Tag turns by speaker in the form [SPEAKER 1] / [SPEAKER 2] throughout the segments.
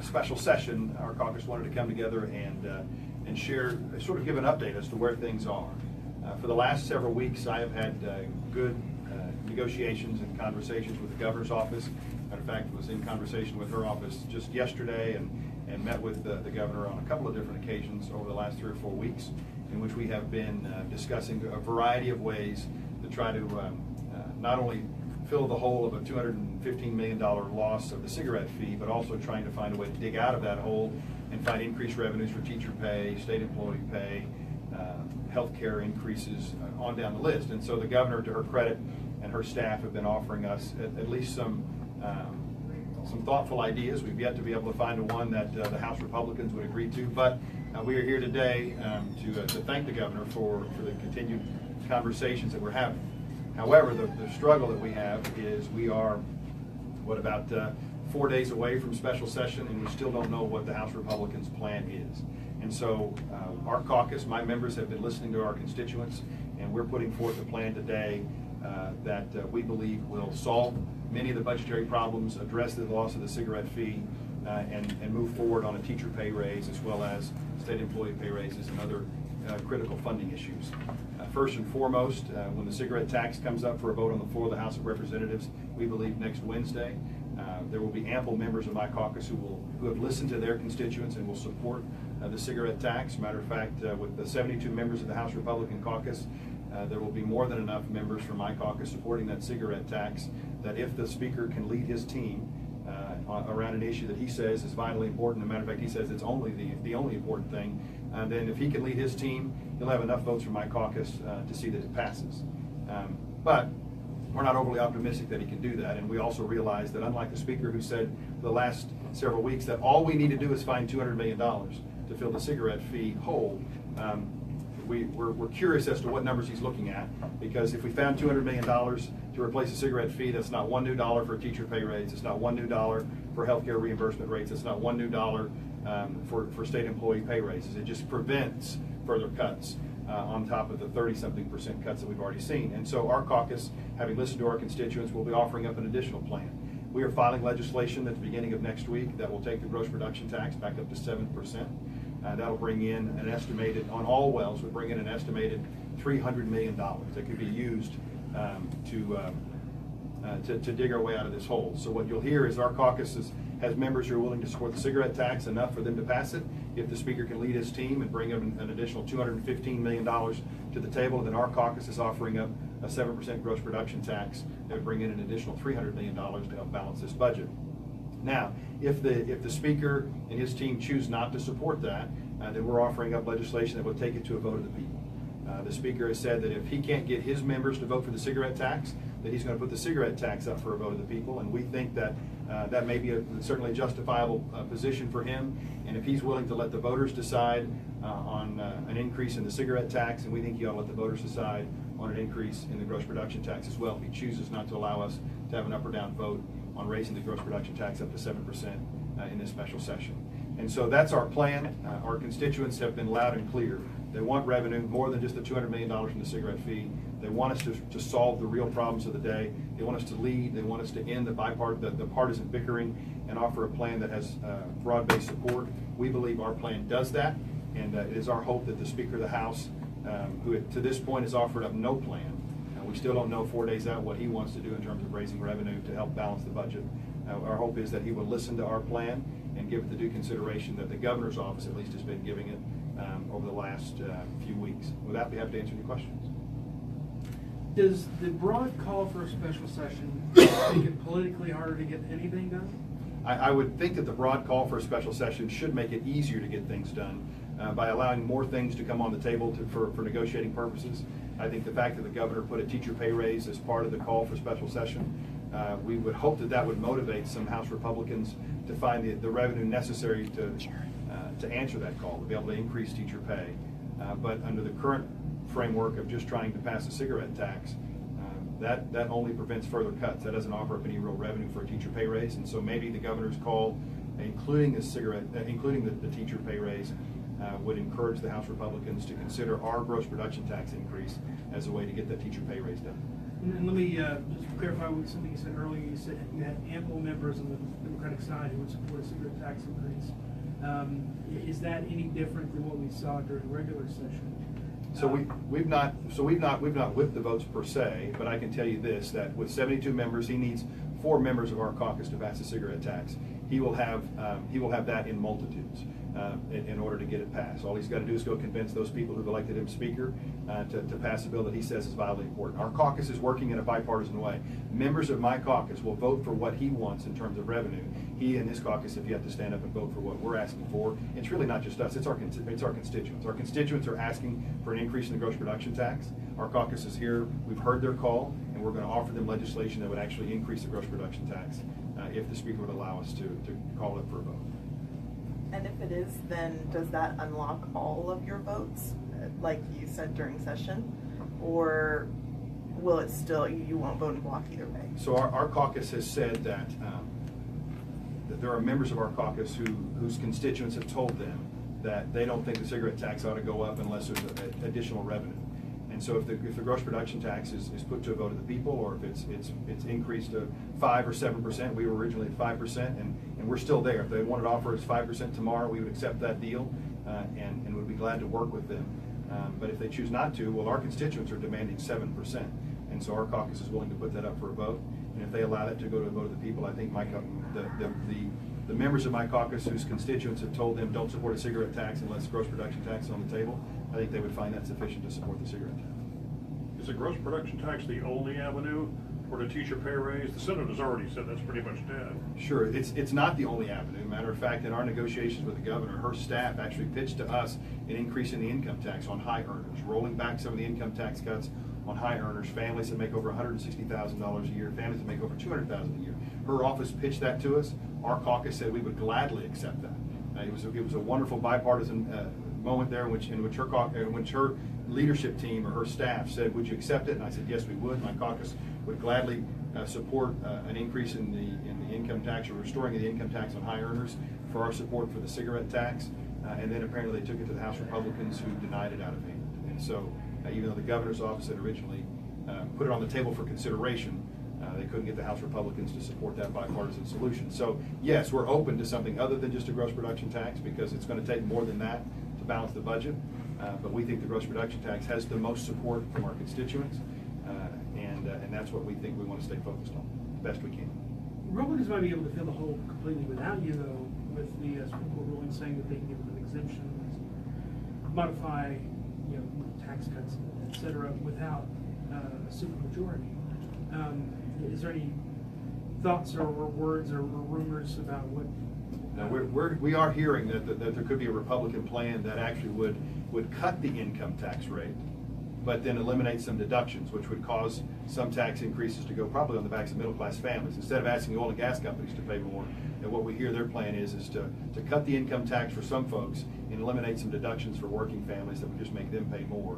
[SPEAKER 1] special session, our caucus wanted to come together and share, sort of give an update as to where things are. For the last several weeks, I have had good negotiations and conversations with the governor's office. Matter of fact, was in conversation with her office just yesterday and met with the governor on a couple of different occasions over the last 3 or 4 weeks, in which we have been discussing a variety of ways to try to not only fill the hole of a $215 million loss of the cigarette fee, but also trying to find a way to dig out of that hole and find increased revenues for teacher pay, state employee pay, health care increases, on down the list. And so the governor, to her credit, and her staff have been offering us at least some thoughtful ideas. We've yet to be able to find one that the House Republicans would agree to, but we are here today to thank the governor for the continued conversations that we're having. However, the struggle that we have is we are, about 4 days away from special session, and we still don't know what the House Republicans' plan is. And so our caucus, my members, have been listening to our constituents, and we're putting forth a plan today that we believe will solve many of the budgetary problems, address the loss of the cigarette fee, and move forward on a teacher pay raise, as well as state employee pay raises and other critical funding issues. First and foremost, when the cigarette tax comes up for a vote on the floor of the House of Representatives, we believe next Wednesday, there will be ample members of my caucus who have listened to their constituents and will support the cigarette tax. Matter of fact, with the 72 members of the House Republican caucus, there will be more than enough members from my caucus supporting that cigarette tax, that if the Speaker can lead his team around an issue that he says is vitally important, as a matter of fact, he says it's only the only important thing, then if he can lead his team, he'll have enough votes from my caucus to see that it passes. But we're not overly optimistic that he can do that, and we also realize that, unlike the Speaker, who said for the last several weeks that all we need to do is find $200 million to fill the cigarette fee hole, we're curious as to what numbers he's looking at, because if we found $200 million to replace the cigarette fee, that's not one new dollar for a teacher pay raise, it's not one new dollar for healthcare reimbursement rates, it's not one new dollar for state employee pay raises. It just prevents further cuts on top of the 30-something% cuts that we've already seen. And so our caucus, having listened to our constituents, will be offering up an additional plan. We are filing legislation at the beginning of next week that will take the gross production tax back up to 7%. That'll bring in an estimated, on all wells, we'll bring in an estimated $300 million that could be used to dig our way out of this hole. So what you'll hear is our caucus has members who are willing to support the cigarette tax enough for them to pass it. If the Speaker can lead his team and bring an additional $215 million to the table, then our caucus is offering up a 7% gross production tax that would bring in an additional $300 million to help balance this budget. Now, if the Speaker and his team choose not to support that, then we're offering up legislation that will take it to a vote of the people. The Speaker has said that if he can't get his members to vote for the cigarette tax, that he's going to put the cigarette tax up for a vote of the people, and we think that that may be certainly a justifiable position for him. And if he's willing to let the voters decide on an increase in the cigarette tax, and we think he ought to let the voters decide on an increase in the gross production tax as well, if he chooses not to allow us to have an up or down vote on raising the gross production tax up to 7% in this special session. And so that's our plan. Our constituents have been loud and clear. They want revenue, more than just the $200 million from the cigarette fee. They want us to solve the real problems of the day. They want us to lead. They want us to end the partisan bickering and offer a plan that has broad-based support. We believe our plan does that, and it is our hope that the Speaker of the House, who to this point has offered up no plan, we still don't know 4 days out what he wants to do in terms of raising revenue to help balance the budget. Our hope is that he will listen to our plan and give it the due consideration that the governor's office at least has been giving it over the last few weeks. With that, we have to answer any questions.
[SPEAKER 2] Does the broad call for a special session make it politically harder to get anything done?
[SPEAKER 1] I would think that the broad call for a special session should make it easier to get things done by allowing more things to come on the table for negotiating purposes. I think the fact that the governor put a teacher pay raise as part of the call for special session, we would hope that would motivate some House Republicans to find the revenue necessary to answer that call, to be able to increase teacher pay. But under the current framework of just trying to pass a cigarette tax, that only prevents further cuts. That doesn't offer up any real revenue for a teacher pay raise. And so maybe the governor's call, including the teacher pay raise, would encourage the House Republicans to consider our gross production tax increase as a way to get that teacher pay raise done.
[SPEAKER 2] And let me just clarify what something you said earlier. You said you had ample members on the Democratic side who would support a cigarette tax increase. Is that any different than what we saw during regular session?
[SPEAKER 1] So we've not whipped the votes per se, but I can tell you this, that with 72 members, he needs 4 members of our caucus to pass the cigarette tax. He will have that in multitudes in order to get it passed. All he's got to do is go convince those people who've elected him speaker to pass a bill that he says is vitally important. Our caucus is working in a bipartisan way. Members of my caucus will vote for what he wants in terms of revenue. He and his caucus have yet to stand up and vote for what we're asking for. It's really not just us, it's our constituents. Our constituents are asking for an increase in the gross production tax. Our caucus is here, we've heard their call, and we're going to offer them legislation that would actually increase the gross production tax if the speaker would allow us to call it for a vote.
[SPEAKER 3] And if it is, then does that unlock all of your votes, like you said during session? Or will it still, you won't vote in block either way?
[SPEAKER 1] So our caucus has said that there are members of our caucus whose constituents have told them that they don't think the cigarette tax ought to go up unless there's additional revenue. And so if the gross production tax is put to a vote of the people, or if it's increased to 5 or 7%, we were originally at 5%, and we're still there. If they wanted to offer us 5% tomorrow, we would accept that deal, and would be glad to work with them. But if they choose not to, well, our constituents are demanding 7%, and so our caucus is willing to put that up for a vote. And if they allow that to go to a vote of the people, I think the members of my caucus whose constituents have told them don't support a cigarette tax unless gross production tax is on the table, I think they would find that sufficient to support the cigarette tax.
[SPEAKER 4] Is the gross production tax the only avenue for the teacher pay raise? The Senate has already said that's pretty much dead.
[SPEAKER 1] Sure, it's not the only avenue. Matter of fact, in our negotiations with the governor, her staff actually pitched to us an increase in the income tax on high earners, rolling back some of the income tax cuts on high earners, families that make over $160,000 a year, families that make over $200,000 a year. Her office pitched that to us. Our caucus said we would gladly accept that. It was a wonderful bipartisan moment there in which her leadership team or her staff said, "Would you accept it?" And I said, "Yes, we would." My caucus would gladly support an increase in the income tax, or restoring the income tax on high earners, for our support for the cigarette tax. And then apparently they took it to the House Republicans, who denied it out of hand. And so even though the governor's office had originally put it on the table for consideration, they couldn't get the House Republicans to support that bipartisan solution. So yes, we're open to something other than just a gross production tax, because it's going to take more than that to balance the budget. But we think the gross production tax has the most support from our constituents, and that's what we think we want to stay focused on the best we can.
[SPEAKER 2] Republicans might be able to fill the hole completely without you, though, with the Supreme Court ruling saying that they can give them exemptions, modify, tax cuts, etc., without a supermajority. Is there any thoughts or words or rumors about what?
[SPEAKER 1] Now we are hearing that there could be a Republican plan that actually would cut the income tax rate, but then eliminate some deductions, which would cause some tax increases to go probably on the backs of middle-class families. Instead of asking the oil and gas companies to pay more, and what we hear their plan is to cut the income tax for some folks and eliminate some deductions for working families that would just make them pay more.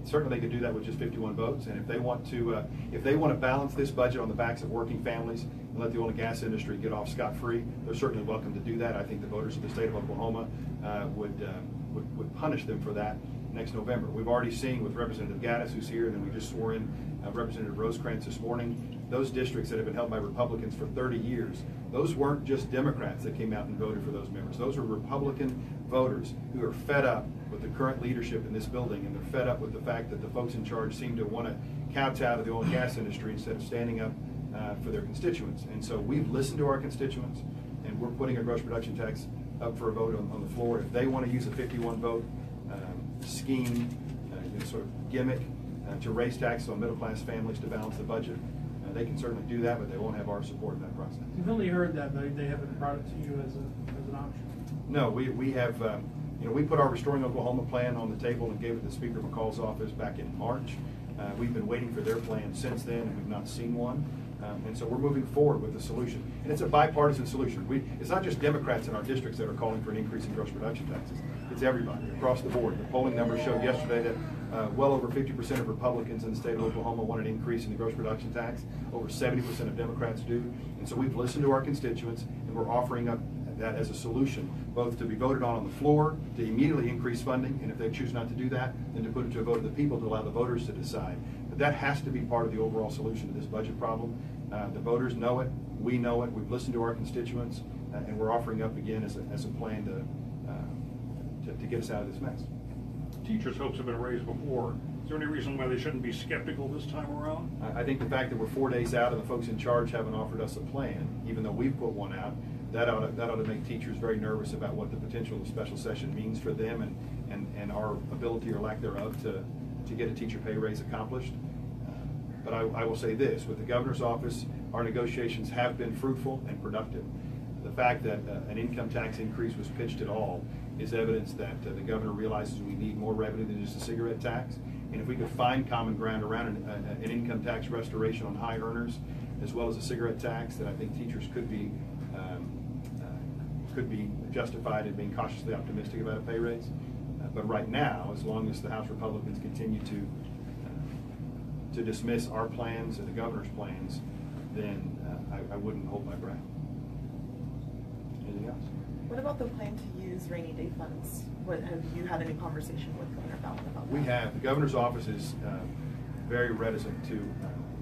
[SPEAKER 1] Certainly they could do that with just 51 votes, and if they want to balance this budget on the backs of working families and let the oil and gas industry get off scot-free, they're certainly welcome to do that. I think the voters of the state of Oklahoma would punish them for that next November. We've already seen with Representative Gaddis, who's here, and then we just swore in Representative Rosecrans this morning, those districts that have been held by Republicans for 30 years, those weren't just Democrats that came out and voted for those members. Those were Republican voters who are fed up with the current leadership in this building, and they're fed up with the fact that the folks in charge seem to want to kowtow to the oil and gas industry instead of standing up for their constituents. And so we've listened to our constituents, and we're putting a gross production tax up for a vote on the floor. If they want to use a 51 vote scheme, sort of gimmick to raise taxes on middle-class families to balance the budget, they can certainly do that, but they won't have our support in that process.
[SPEAKER 2] You've only heard that, but they haven't brought it to you as an option.
[SPEAKER 1] No, we have, we put our Restoring Oklahoma plan on the table and gave it to Speaker McCall's office back in March. We've been waiting for their plan since then, and we've not seen one. And so we're moving forward with the solution. And it's a bipartisan solution. It's not just Democrats in our districts that are calling for an increase in gross production taxes. It's everybody across the board. The polling numbers showed yesterday that well over 50% of Republicans in the state of Oklahoma want an increase in the gross production tax. Over 70% of Democrats do. And so we've listened to our constituents, and we're offering up that as a solution, both to be voted on the floor, to immediately increase funding, and if they choose not to do that, then to put it to a vote of the people to allow the voters to decide. that has to be part of the overall solution to this budget problem. The voters know it, we know it, we've listened to our constituents, and we're offering up again as a plan to get us out of this mess.
[SPEAKER 4] Teachers' hopes have been raised before. Is there any reason why they shouldn't be skeptical this time around?
[SPEAKER 1] I think the fact that we're 4 days out and the folks in charge haven't offered us a plan, even though we've put one out, that ought to make teachers very nervous about what the potential of special session means for them and our ability or lack thereof to get a teacher pay raise accomplished. But I will say this, with the governor's office, our negotiations have been fruitful and productive. The fact that an income tax increase was pitched at all is evidence that the governor realizes we need more revenue than just a cigarette tax. And if we could find common ground around an income tax restoration on high earners, as well as a cigarette tax, then I think teachers could be justified in being cautiously optimistic about a pay raise. But right now, as long as the House Republicans continue to dismiss our plans and the governor's plans, then I wouldn't hold my breath. Anything else?
[SPEAKER 3] What about the plan to use rainy day funds? Have you had any conversation with Governor Bowden about that?
[SPEAKER 1] We have. The governor's office is very reticent to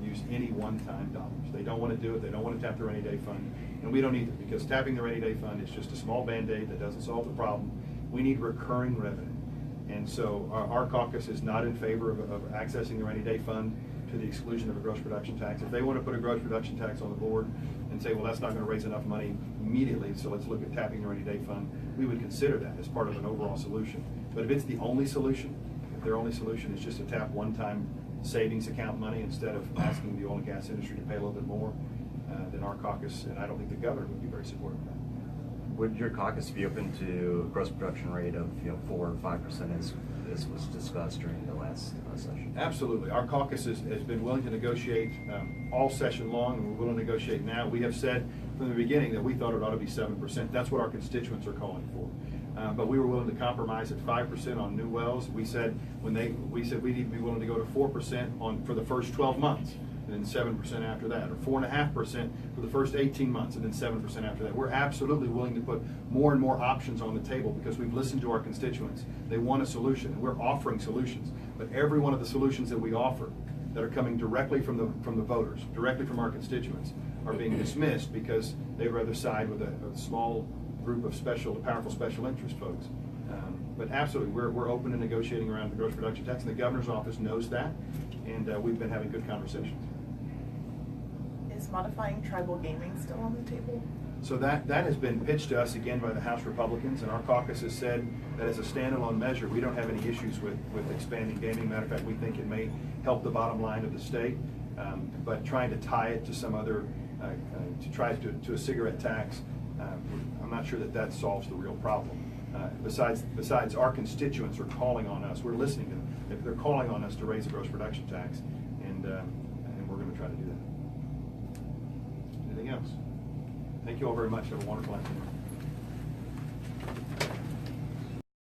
[SPEAKER 1] use any one-time dollars. They don't want to do it. They don't want to tap the rainy day fund. And we don't either, because tapping the rainy day fund is just a small Band-Aid that doesn't solve the problem. We need recurring revenue. And so our caucus is not in favor of accessing the rainy day fund to the exclusion of a gross production tax. If they want to put a gross production tax on the board and say, well, that's not going to raise enough money immediately, so let's look at tapping the rainy day fund, we would consider that as part of an overall solution. But if it's the only solution, if their only solution is just to tap one-time savings account money instead of asking the oil and gas industry to pay a little bit more, then our caucus, and I don't think the governor would be very supportive of that.
[SPEAKER 5] Would your caucus be open to a gross production rate of 4 or 5% as this was discussed during the last session?
[SPEAKER 1] Absolutely. Our caucus has been willing to negotiate all session long, and we're willing to negotiate now. We have said from the beginning that we thought it ought to be 7%. That's what our constituents are calling for. But we were willing to compromise at 5% on new wells. We said we need to be willing to go to 4% for the first 12 months, and then 7% after that, or 4.5% for the first 18 months, and then 7% after that. We're absolutely willing to put more and more options on the table because we've listened to our constituents. They want a solution, and we're offering solutions. But every one of the solutions that we offer that are coming directly from the voters, directly from our constituents, are being dismissed because they'd rather side with a small group of powerful special interest folks. But absolutely, we're open to negotiating around the gross production tax, and the governor's office knows that, and we've been having good conversations.
[SPEAKER 3] Is modifying tribal gaming still on the table?
[SPEAKER 1] So that has been pitched to us again by the House Republicans, and our caucus has said that as a standalone measure, we don't have any issues with expanding gaming. Matter of fact, we think it may help the bottom line of the state, but trying to tie it to some other, to a cigarette tax, I'm not sure that solves the real problem. Besides, our constituents are calling on us. We're listening to them. They're calling on us to raise the gross production tax, and we're going to try to do that. Anything else? Thank you all very much. Have a wonderful afternoon.